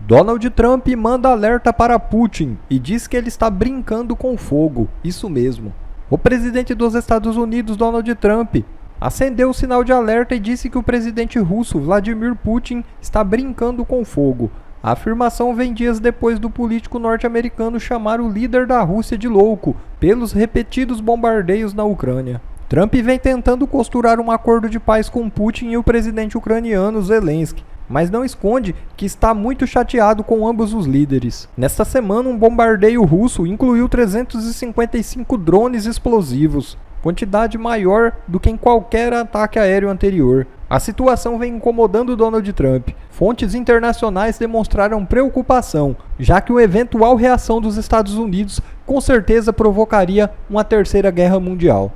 Donald Trump manda alerta para Putin e diz que ele está brincando com fogo. Isso mesmo. O presidente dos Estados Unidos, Donald Trump, acendeu o sinal de alerta e disse que o presidente russo, Vladimir Putin, está brincando com fogo. A afirmação vem dias depois do político norte-americano chamar o líder da Rússia de louco pelos repetidos bombardeios na Ucrânia. Trump vem tentando costurar um acordo de paz com Putin e o presidente ucraniano Zelensky, mas não esconde que está muito chateado com ambos os líderes. Nesta semana, um bombardeio russo incluiu 355 drones explosivos, quantidade maior do que em qualquer ataque aéreo anterior. A situação vem incomodando Donald Trump. Fontes internacionais demonstraram preocupação, já que uma eventual reação dos Estados Unidos com certeza provocaria uma terceira guerra mundial.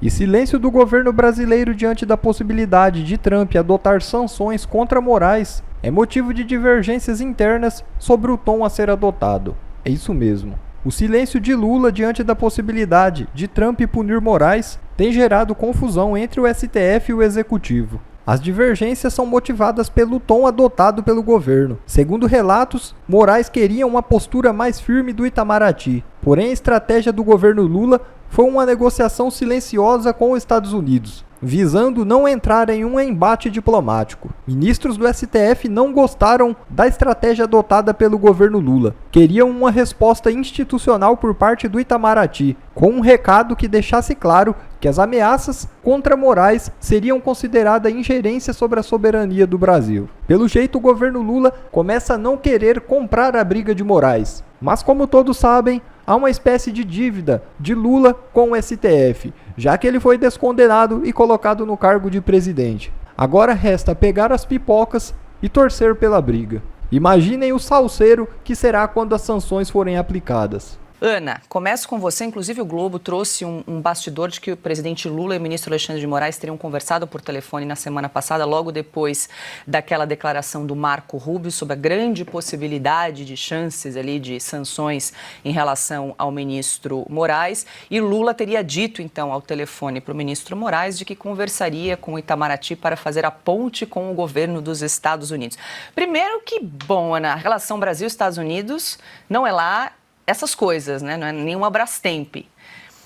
E silêncio do governo brasileiro diante da possibilidade de Trump adotar sanções contra Moraes é motivo de divergências internas sobre o tom a ser adotado. É isso mesmo. O silêncio de Lula diante da possibilidade de Trump punir Moraes tem gerado confusão entre o STF e o Executivo. As divergências são motivadas pelo tom adotado pelo governo. Segundo relatos, Moraes queria uma postura mais firme do Itamaraty. Porém, a estratégia do governo Lula foi uma negociação silenciosa com os Estados Unidos, visando não entrar em um embate diplomático. Ministros do STF não gostaram da estratégia adotada pelo governo Lula. Queriam uma resposta institucional por parte do Itamaraty, com um recado que deixasse claro que as ameaças contra Moraes seriam consideradas ingerência sobre a soberania do Brasil. Pelo jeito, o governo Lula começa a não querer comprar a briga de Moraes. Mas como todos sabem, há uma espécie de dívida de Lula com o STF, já que ele foi descondenado e colocado no cargo de presidente. Agora resta pegar as pipocas e torcer pela briga. Imaginem o salseiro que será quando as sanções forem aplicadas. Ana, começo com você. Inclusive, o Globo trouxe um bastidor de que o presidente Lula e o ministro Alexandre de Moraes teriam conversado por telefone na semana passada, logo depois daquela declaração do Marco Rubio sobre a grande possibilidade de chances ali de sanções em relação ao ministro Moraes. E Lula teria dito, então, ao telefone para o ministro Moraes de que conversaria com o Itamaraty para fazer a ponte com o governo dos Estados Unidos. Primeiro, que bom, Ana, a relação Brasil-Estados Unidos não é lá essas coisas, né? Não é nenhuma Brastemp.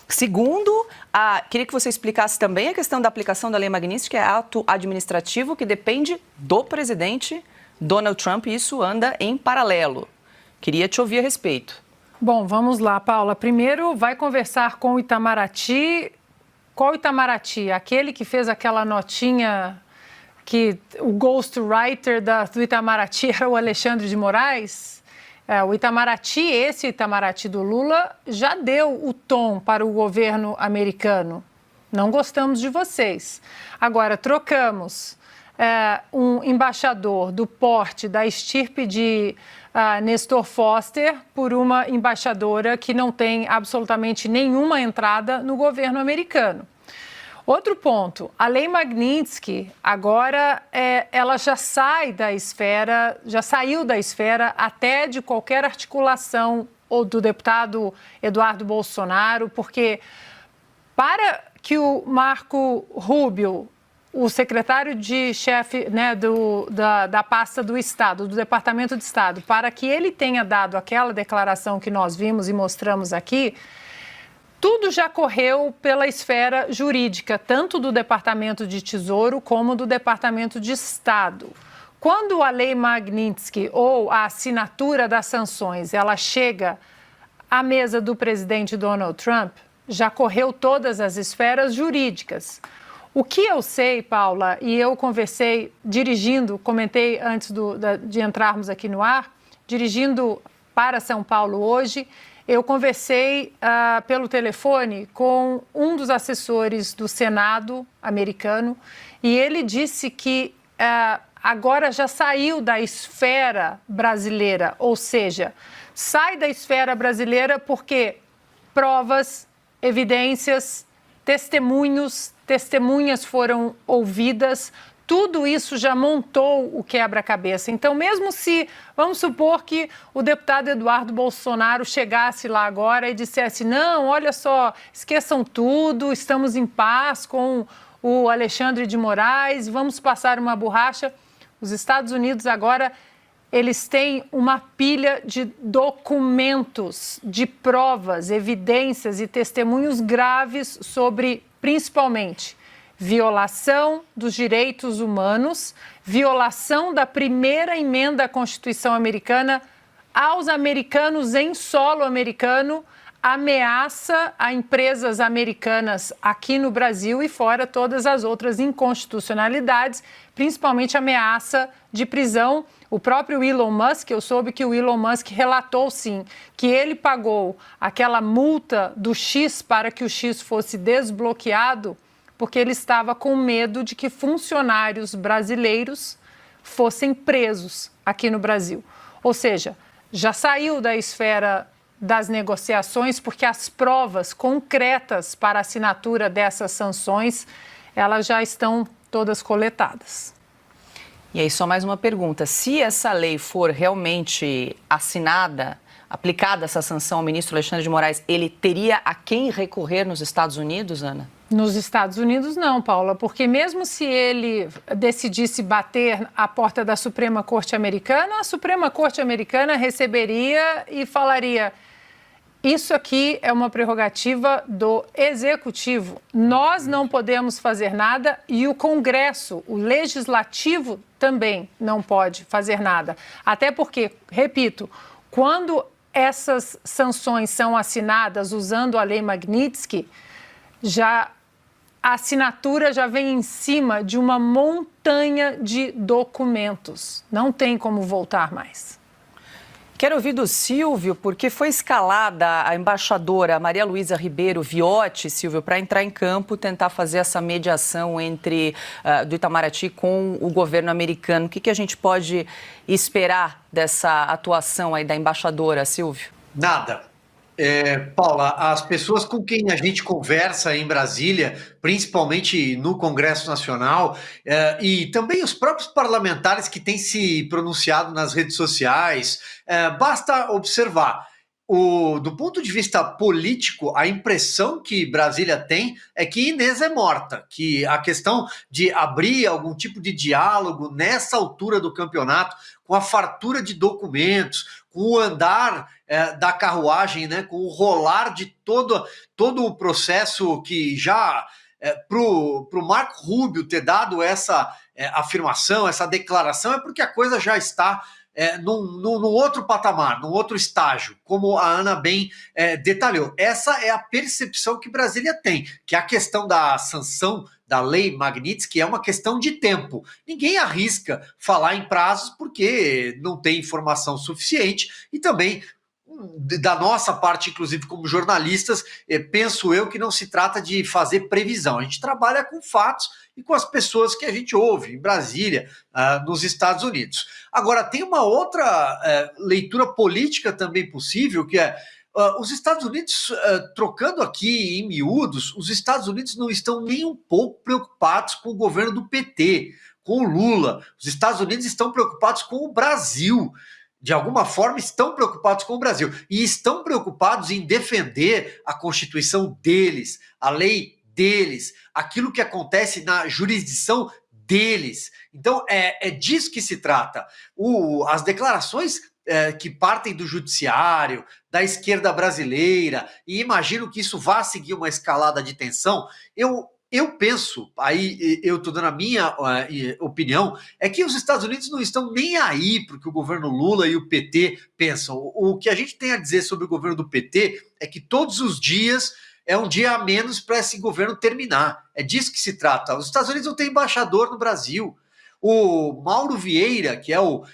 Segundo, queria que você explicasse também a questão da aplicação da Lei Magnitsky, que é ato administrativo que depende do presidente Donald Trump, e isso anda em paralelo. Queria te ouvir a respeito. Bom, vamos lá, Paula. Primeiro, vai conversar com o Itamaraty. Qual Itamaraty? Aquele que fez aquela notinha que o ghostwriter do Itamaraty era o Alexandre de Moraes? O Itamaraty, esse Itamaraty do Lula, já deu o tom para o governo americano. Não gostamos de vocês. Agora, trocamos um embaixador do porte, da estirpe de Nestor Foster, por uma embaixadora que não tem absolutamente nenhuma entrada no governo americano. Outro ponto, a Lei Magnitsky agora ela já saiu da esfera até de qualquer articulação ou do deputado Eduardo Bolsonaro, porque para que o Marco Rubio, o secretário de chefe, né, da pasta do Estado, do Departamento de Estado, para que ele tenha dado aquela declaração que nós vimos e mostramos aqui, tudo já correu pela esfera jurídica, tanto do Departamento de Tesouro como do Departamento de Estado. Quando a Lei Magnitsky ou a assinatura das sanções, ela chega à mesa do presidente Donald Trump, já correu todas as esferas jurídicas. O que eu sei, Paula, e eu comentei antes de entrarmos aqui no ar, dirigindo para São Paulo hoje, eu conversei pelo telefone com um dos assessores do Senado americano e ele disse que agora já saiu da esfera brasileira, ou seja, sai da esfera brasileira porque provas, evidências, testemunhas foram ouvidas. Tudo isso já montou o quebra-cabeça. Então, mesmo se, vamos supor que o deputado Eduardo Bolsonaro chegasse lá agora e dissesse, não, olha só, esqueçam tudo, estamos em paz com o Alexandre de Moraes, vamos passar uma borracha. Os Estados Unidos agora eles têm uma pilha de documentos, de provas, evidências e testemunhos graves sobre, principalmente, violação dos direitos humanos, violação da primeira emenda à Constituição americana aos americanos em solo americano, ameaça a empresas americanas aqui no Brasil e fora todas as outras inconstitucionalidades, principalmente ameaça de prisão. O próprio Elon Musk, eu soube que o Elon Musk relatou, sim, que ele pagou aquela multa do X para que o X fosse desbloqueado, porque ele estava com medo de que funcionários brasileiros fossem presos aqui no Brasil. Ou seja, já saiu da esfera das negociações, porque as provas concretas para a assinatura dessas sanções, elas já estão todas coletadas. E aí, só mais uma pergunta. Se essa lei for realmente assinada, aplicada essa sanção ao ministro Alexandre de Moraes, ele teria a quem recorrer nos Estados Unidos, Ana? Nos Estados Unidos não, Paula, porque mesmo se ele decidisse bater à porta da Suprema Corte Americana, a Suprema Corte Americana receberia e falaria: isso aqui é uma prerrogativa do Executivo. Nós não podemos fazer nada e o Congresso, o Legislativo, também não pode fazer nada. Até porque, repito, quando essas sanções são assinadas usando a Lei Magnitsky, a assinatura já vem em cima de uma montanha de documentos. Não tem como voltar mais. Quero ouvir do Silvio, porque foi escalada a embaixadora Maria Luísa Ribeiro Viotti, Silvio, para entrar em campo, tentar fazer essa mediação entre do Itamaraty com o governo americano. O que a gente pode esperar dessa atuação aí da embaixadora, Silvio? Nada. Paula, as pessoas com quem a gente conversa em Brasília, principalmente no Congresso Nacional, e também os próprios parlamentares que têm se pronunciado nas redes sociais, basta observar. Do ponto de vista político, a impressão que Brasília tem é que Inês é morta, que a questão de abrir algum tipo de diálogo nessa altura do campeonato, com a fartura de documentos, com o andar da carruagem, né, com o rolar de todo o processo que já, para o Marco Rubio ter dado essa afirmação, essa declaração, é porque a coisa já está num outro patamar, num outro estágio, como a Ana bem detalhou. Essa é a percepção que Brasília tem, que a questão da sanção da Lei Magnitsky é uma questão de tempo. Ninguém arrisca falar em prazos porque não tem informação suficiente e também, da nossa parte, inclusive como jornalistas, penso eu que não se trata de fazer previsão. A gente trabalha com fatos e com as pessoas que a gente ouve em Brasília, nos Estados Unidos. Agora, tem uma outra leitura política também possível, que é os Estados Unidos, trocando aqui em miúdos, os Estados Unidos não estão nem um pouco preocupados com o governo do PT, com o Lula. Os Estados Unidos estão preocupados com o Brasil. De alguma forma, estão preocupados com o Brasil. E estão preocupados em defender a Constituição deles, a lei deles, aquilo que acontece na jurisdição deles. Então, é disso que se trata. As declarações que partem do judiciário, da esquerda brasileira, e imagino que isso vá seguir uma escalada de tensão, eu penso, aí eu estou dando a minha opinião, é que os Estados Unidos não estão nem aí para o que o governo Lula e o PT pensam. O que a gente tem a dizer sobre o governo do PT é que todos os dias é um dia a menos para esse governo terminar. É disso que se trata. Os Estados Unidos não têm embaixador no Brasil. O Mauro Vieira, que é o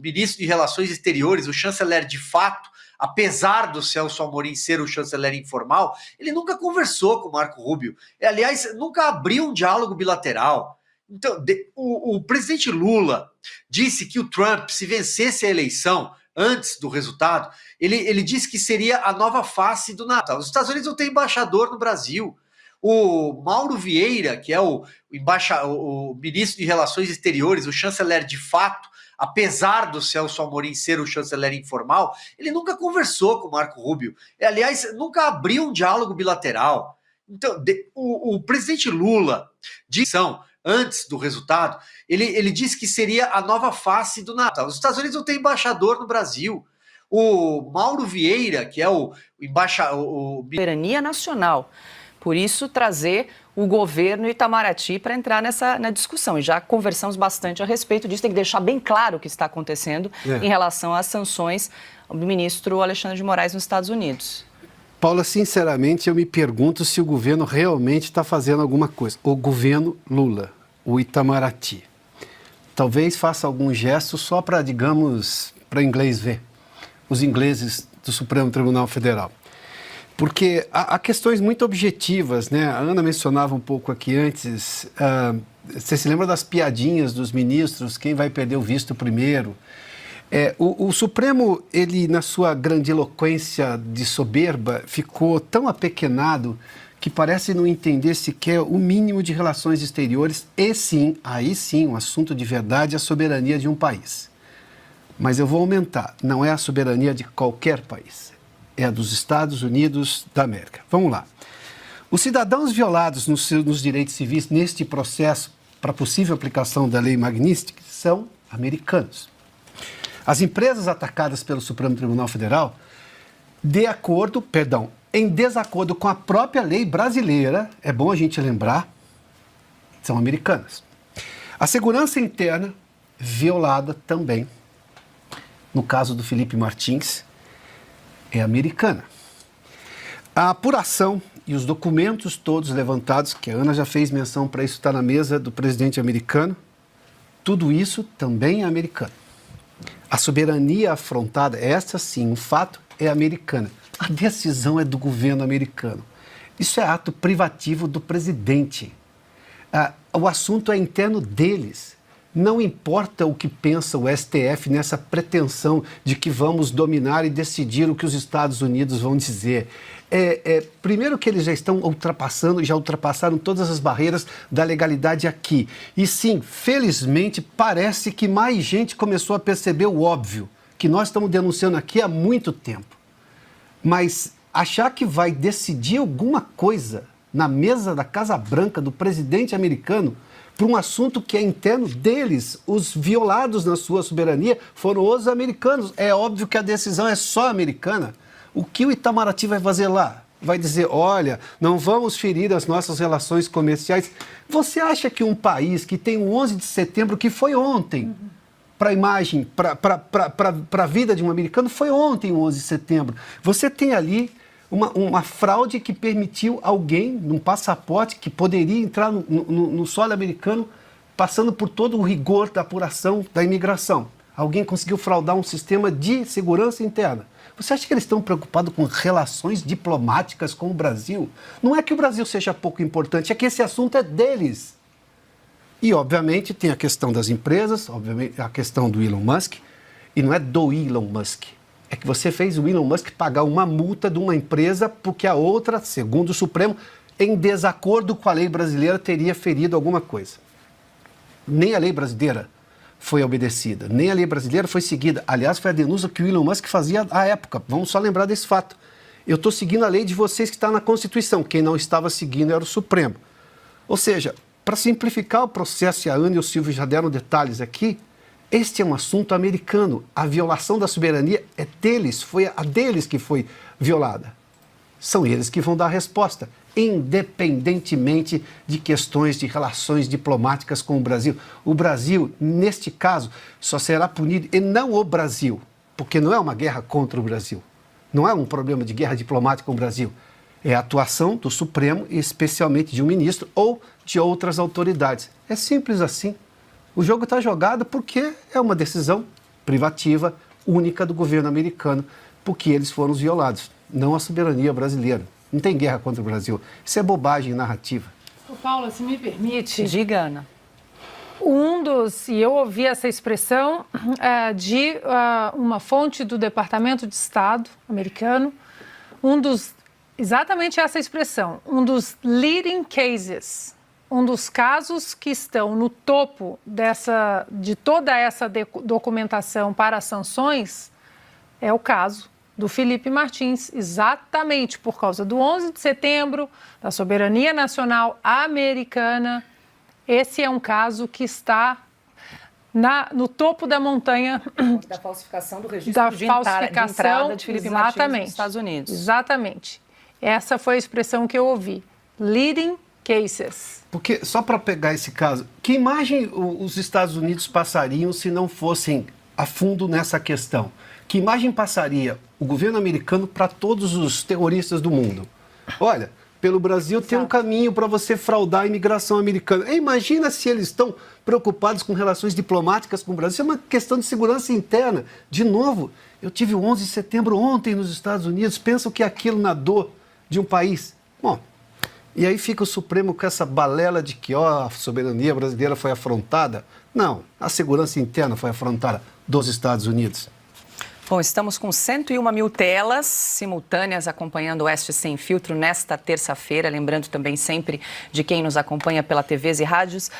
ministro de Relações Exteriores, o chanceler de fato, apesar do Celso Amorim ser o chanceler informal, ele nunca conversou com o Marco Rubio. Aliás, nunca abriu um diálogo bilateral. Então, o presidente Lula disse que o Trump, se vencesse a eleição antes do resultado, ele disse que seria a nova face do Natal. Os Estados Unidos não têm embaixador no Brasil. O Mauro Vieira, que é o ministro de Relações Exteriores, o chanceler de fato, apesar do Celso Amorim ser o chanceler informal, ele nunca conversou com o Marco Rubio. Aliás, nunca abriu um diálogo bilateral. Então, o presidente Lula disse antes do resultado, ele disse que seria a nova face do NATO. Os Estados Unidos não têm embaixador no Brasil. O Mauro Vieira, que é o embaixador... Soberania nacional. Por isso, trazer o governo Itamaraty para entrar na discussão. E já conversamos bastante a respeito disso. Tem que deixar bem claro o que está acontecendo em relação às sanções do ministro Alexandre de Moraes nos Estados Unidos. Paula, sinceramente, eu me pergunto se o governo realmente está fazendo alguma coisa. O governo Lula, o Itamaraty, talvez faça algum gesto só para, digamos, para inglês ver, os ingleses do Supremo Tribunal Federal. Porque há questões muito objetivas, né? A Ana mencionava um pouco aqui antes, você se lembra das piadinhas dos ministros, quem vai perder o visto primeiro? O Supremo, ele, na sua grandiloquência de soberba, ficou tão apequenado que parece não entender sequer o mínimo de relações exteriores e sim, aí sim, um assunto de verdade, a soberania de um país. Mas eu vou aumentar, não é a soberania de qualquer país, é a dos Estados Unidos da América. Vamos lá. Os cidadãos violados nos direitos civis neste processo para possível aplicação da lei Magnitsky são americanos. As empresas atacadas pelo Supremo Tribunal Federal, em desacordo com a própria lei brasileira, é bom a gente lembrar, são americanas. A segurança interna, violada também, no caso do Felipe Martins, é americana. A apuração e os documentos todos levantados, que a Ana já fez menção para isso, está na mesa do presidente americano, tudo isso também é americano. A soberania afrontada, essa sim, um fato, é americana. A decisão é do governo americano. Isso é ato privativo do presidente. O assunto é interno deles. Não importa o que pensa o STF nessa pretensão de que vamos dominar e decidir o que os Estados Unidos vão dizer. Primeiro que eles já estão já ultrapassaram todas as barreiras da legalidade aqui. E sim, felizmente, parece que mais gente começou a perceber o óbvio, que nós estamos denunciando aqui há muito tempo. Mas achar que vai decidir alguma coisa na mesa da Casa Branca do presidente americano por um assunto que é interno deles, os violados na sua soberania foram os americanos. É óbvio que a decisão é só americana. O que o Itamaraty vai fazer lá? Vai dizer, olha, não vamos ferir as nossas relações comerciais. Você acha que um país que tem o 11 de setembro, que foi ontem, para a imagem, para a vida de um americano, foi ontem o 11 de setembro. Você tem ali uma fraude que permitiu alguém, num passaporte, que poderia entrar no solo americano, passando por todo o rigor da apuração da imigração. Alguém conseguiu fraudar um sistema de segurança interna. Você acha que eles estão preocupados com relações diplomáticas com o Brasil? Não é que o Brasil seja pouco importante, é que esse assunto é deles. E, obviamente, tem a questão das empresas, obviamente, a questão do Elon Musk, e não é do Elon Musk. É que você fez o Elon Musk pagar uma multa de uma empresa porque a outra, segundo o Supremo, em desacordo com a lei brasileira, teria ferido alguma coisa. Nem a lei brasileira foi obedecida, nem a lei brasileira foi seguida. Aliás, foi a denúncia que o Elon Musk fazia à época. Vamos só lembrar desse fato. Eu estou seguindo a lei de vocês que está na Constituição. Quem não estava seguindo era o Supremo. Ou seja, para simplificar o processo, e a Ana e o Silvio já deram detalhes aqui, este é um assunto americano. A violação da soberania é deles, foi a deles que foi violada. São eles que vão dar a resposta, independentemente de questões de relações diplomáticas com o Brasil. O Brasil, neste caso, só será punido, e não o Brasil, porque não é uma guerra contra o Brasil. Não é um problema de guerra diplomática com o Brasil. É a atuação do Supremo, especialmente de um ministro ou de outras autoridades. É simples assim. O jogo está jogado porque é uma decisão privativa, única do governo americano, porque eles foram os violados, não a soberania brasileira. Não tem guerra contra o Brasil. Isso é bobagem narrativa. Paula, se me permite... Diga, Ana. E eu ouvi essa expressão de uma fonte do Departamento de Estado americano, exatamente essa expressão, um dos leading cases, um dos casos que estão no topo de toda essa documentação para as sanções, é o caso do Felipe Martins, exatamente por causa do 11 de setembro, da soberania nacional americana. esse é um caso que está no topo da montanha da falsificação do registro de entrada de Felipe Martins nos Estados Unidos. Exatamente. Essa foi a expressão que eu ouvi. Leading cases. Porque, só para pegar esse caso, que imagem os Estados Unidos passariam se não fossem a fundo nessa questão? Que imagem passaria o governo americano para todos os terroristas do mundo? Olha, pelo Brasil tem um caminho para você fraudar a imigração americana. Imagina se eles estão preocupados com relações diplomáticas com o Brasil. Isso é uma questão de segurança interna. De novo, eu tive o 11 de setembro ontem nos Estados Unidos. Pensam que aquilo na dor de um país. Bom, e aí fica o Supremo com essa balela de que a soberania brasileira foi afrontada. Não, a segurança interna foi afrontada dos Estados Unidos. Bom, estamos com 101 mil telas simultâneas acompanhando o Oeste Sem Filtro nesta terça-feira. Lembrando também sempre de quem nos acompanha pela TVs e rádios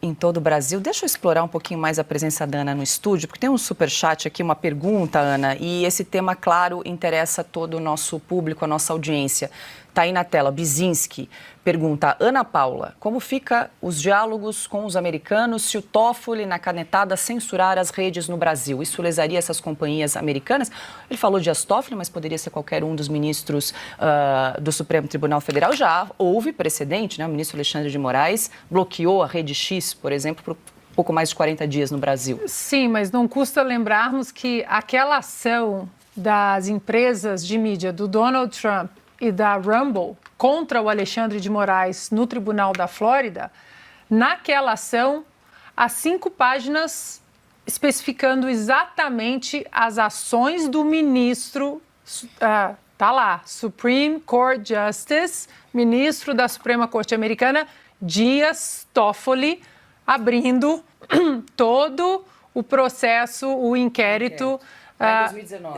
em todo o Brasil. Deixa eu explorar um pouquinho mais a presença da Ana no estúdio, porque tem um superchat aqui, uma pergunta, Ana, e esse tema, claro, interessa todo o nosso público, a nossa audiência. Está aí na tela, Bizinski pergunta, Ana Paula, como fica os diálogos com os americanos se o Toffoli, na canetada, censurar as redes no Brasil? Isso lesaria essas companhias americanas? Ele falou de Toffoli, mas poderia ser qualquer um dos ministros do Supremo Tribunal Federal. Já houve precedente, né? O ministro Alexandre de Moraes bloqueou a Rede X, por exemplo, por pouco mais de 40 dias no Brasil. Sim, mas não custa lembrarmos que aquela ação das empresas de mídia do Donald Trump e da Rumble contra o Alexandre de Moraes no Tribunal da Flórida, naquela ação, há 5 páginas especificando exatamente as ações do ministro, tá lá, Supreme Court Justice, ministro da Suprema Corte Americana, Dias Toffoli, abrindo todo o processo, o inquérito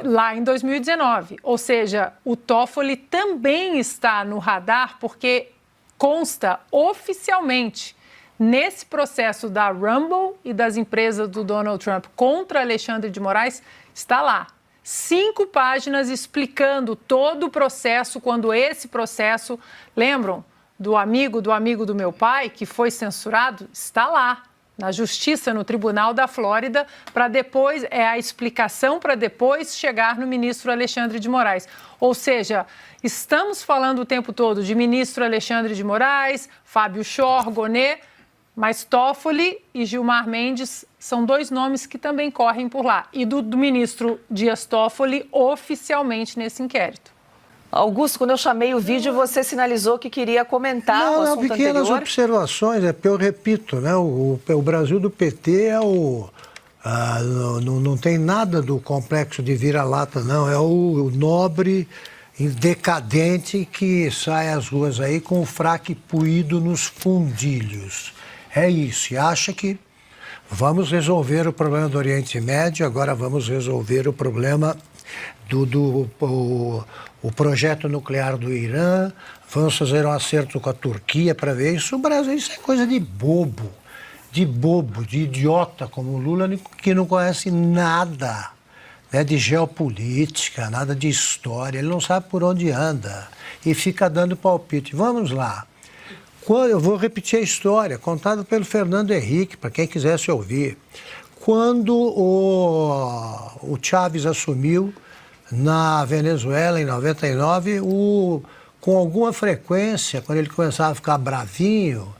lá em 2019. Ou seja, o Toffoli também está no radar porque consta oficialmente nesse processo da Rumble e das empresas do Donald Trump contra Alexandre de Moraes, está lá. 5 páginas explicando todo o processo, quando esse processo, lembram do amigo do meu pai, que foi censurado, está lá. Na Justiça, no Tribunal da Flórida, para depois, a explicação para depois chegar no ministro Alexandre de Moraes. Ou seja, estamos falando o tempo todo de ministro Alexandre de Moraes, Fábio Chor, Gonê, mas Toffoli e Gilmar Mendes são 2 nomes que também correm por lá. E do ministro Dias Toffoli oficialmente nesse inquérito. Augusto, quando eu chamei o vídeo, você sinalizou que queria comentar o assunto anterior. Pequenas observações, porque eu repito, né, o Brasil do PT não tem nada do complexo de vira-lata, não, é o nobre decadente que sai às ruas aí com o fraque puído nos fundilhos. É isso, e acha que vamos resolver o problema do Oriente Médio, agora vamos resolver o problema o projeto nuclear do Irã, vamos fazer um acerto com a Turquia para ver isso. O Brasil, isso é coisa de bobo, de idiota como o Lula, que não conhece nada, né, de geopolítica, nada de história, ele não sabe por onde anda e fica dando palpite. Vamos lá. Eu vou repetir a história, contada pelo Fernando Henrique, para quem quisesse ouvir. Quando o Chávez assumiu na Venezuela, em 99, com alguma frequência, quando ele começava a ficar bravinho,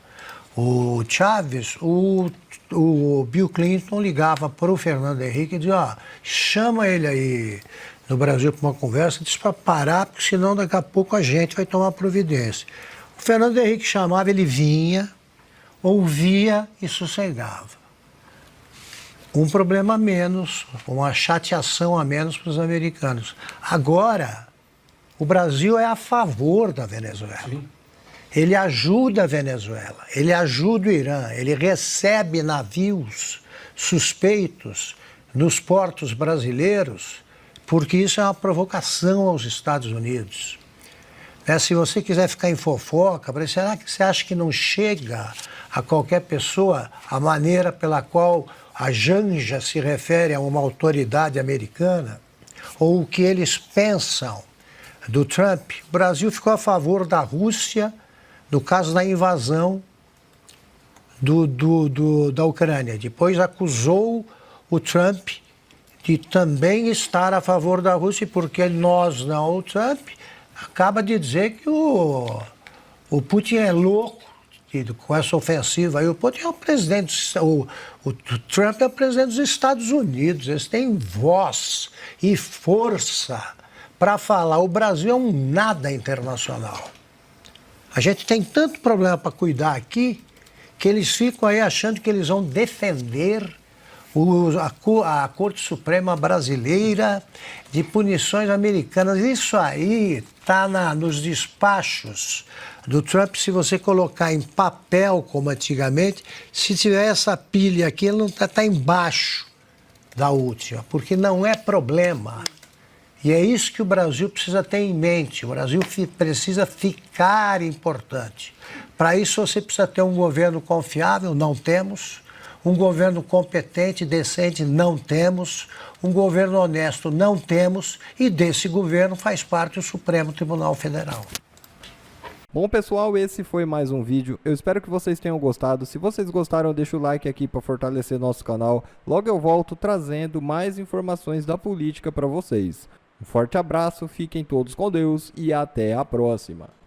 o Chávez, o Bill Clinton ligava para o Fernando Henrique e dizia, chama ele aí no Brasil para uma conversa, disse para parar, porque senão daqui a pouco a gente vai tomar providência. O Fernando Henrique chamava, ele vinha, ouvia e sossegava. Um problema a menos, uma chateação a menos para os americanos. Agora, o Brasil é a favor da Venezuela. Sim. Ele ajuda a Venezuela, ele ajuda o Irã, ele recebe navios suspeitos nos portos brasileiros, porque isso é uma provocação aos Estados Unidos. Se você quiser ficar em fofoca, será que você acha que não chega a qualquer pessoa a maneira pela qual a Janja se refere a uma autoridade americana? Ou o que eles pensam do Trump? O Brasil ficou a favor da Rússia no caso da invasão da Ucrânia. Depois acusou o Trump de também estar a favor da Rússia, porque nós não. O Trump acaba de dizer que o Putin é louco com essa ofensiva. Aí o Putin é o presidente, o Trump é o presidente dos Estados Unidos. Eles têm voz e força para falar. O Brasil é um nada internacional. A gente tem tanto problema para cuidar aqui que eles ficam aí achando que eles vão defender a Corte Suprema Brasileira de punições americanas. Isso aí está nos despachos do Trump. Se você colocar em papel, como antigamente, se tiver essa pilha aqui, ele não está embaixo da última, porque não é problema. E é isso que o Brasil precisa ter em mente. O Brasil precisa ficar importante. Para isso, você precisa ter um governo confiável, não temos. Um governo competente, decente, não temos. Um governo honesto, não temos. E desse governo faz parte o Supremo Tribunal Federal. Bom, pessoal, esse foi mais um vídeo. Eu espero que vocês tenham gostado. Se vocês gostaram, deixa o like aqui para fortalecer nosso canal. Logo eu volto trazendo mais informações da política para vocês. Um forte abraço, fiquem todos com Deus e até a próxima.